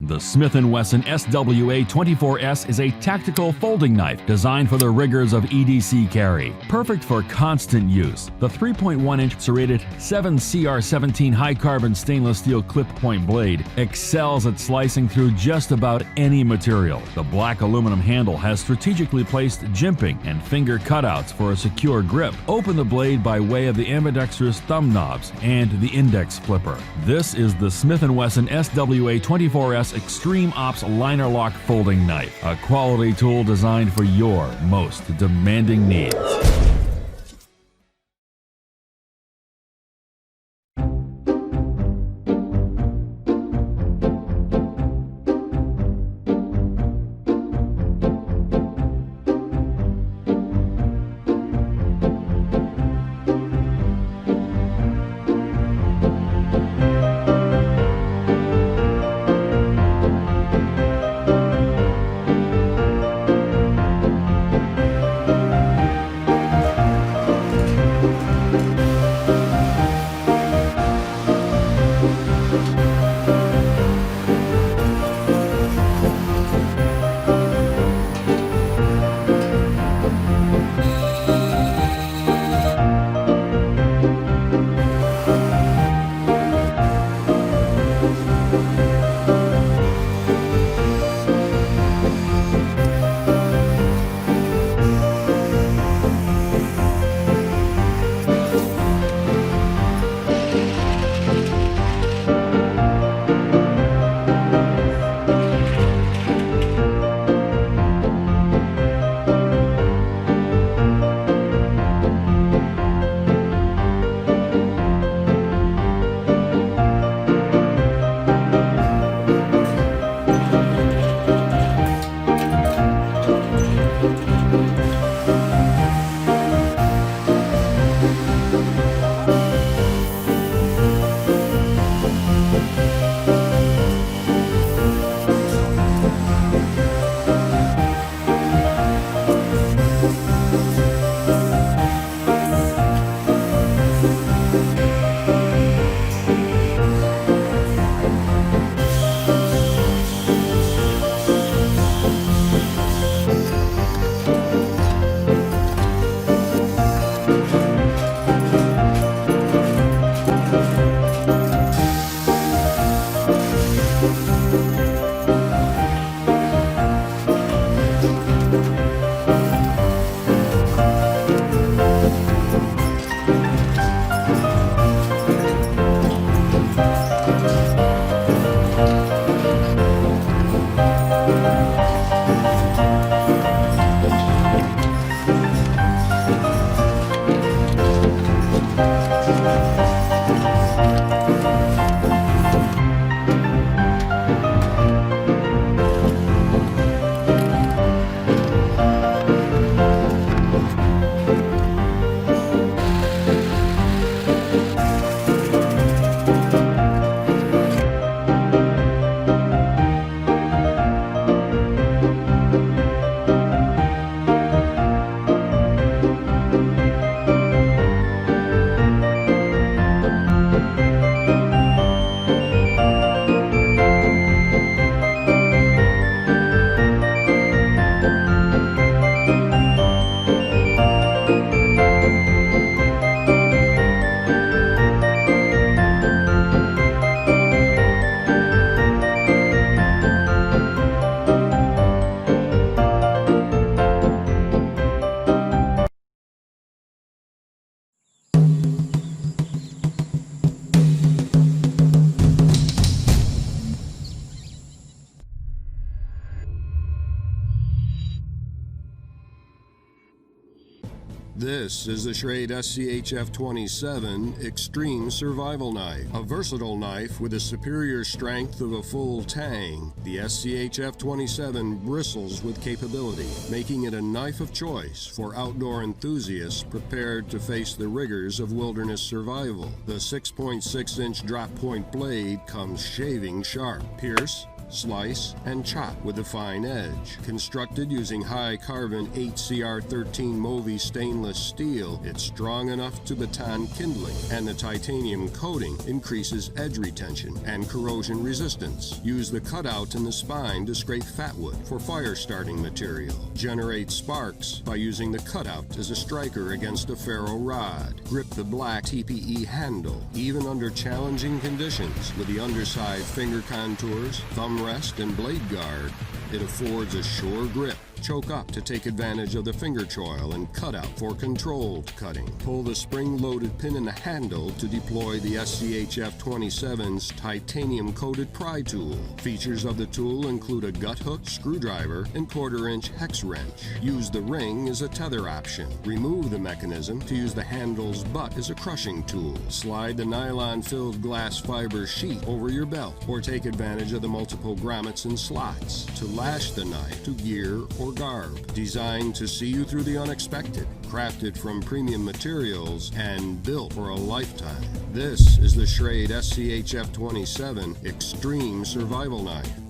The Smith & Wesson SWA 24S is a tactical folding knife designed for the rigors of EDC carry. Perfect for constant use, the 3.1-inch serrated 7CR17 high-carbon stainless steel clip-point blade excels at slicing through just about any material. The black aluminum handle has strategically placed jimping and finger cutouts for a secure grip. Open the blade by way of the ambidextrous thumb knobs and the index flipper. This is the Smith & Wesson SWA 24S Extreme Ops Liner Lock Folding Knife, a quality tool designed for your most demanding needs. This is the Schrade SCHF-27 Extreme Survival Knife, a versatile knife with the superior strength of a full tang. The SCHF-27 bristles with capability, making it a knife of choice for outdoor enthusiasts prepared to face the rigors of wilderness survival. The 6.6-inch drop point blade comes shaving sharp. Pierce, slice, and chop with a fine edge. Constructed using high carbon 8CR13 Movi stainless steel, it's strong enough to baton kindling, and the titanium coating increases edge retention and corrosion resistance. Use the cutout in the spine to scrape fatwood for fire starting material. Generate sparks by using the cutout as a striker against a ferro rod. Grip the black TPE handle, even under challenging conditions, with the underside finger contours, thumb rest, and blade guard. It affords a sure grip. Choke up to take advantage of the finger choil and cutout for controlled cutting. Pull the spring-loaded pin in the handle to deploy the SCHF-27's titanium-coated pry tool. Features of the tool include a gut hook, screwdriver, and quarter-inch hex wrench. Use the ring as a tether option. Remove the mechanism to use the handle's butt as a crushing tool. Slide the nylon-filled glass fiber sheet over your belt, or take advantage of the multiple grommets and slots to lash the knife to gear or garb. Designed to see you through the unexpected, crafted from premium materials, and built for a lifetime. This is the Schrade SCHF-27 Extreme Survival Knife.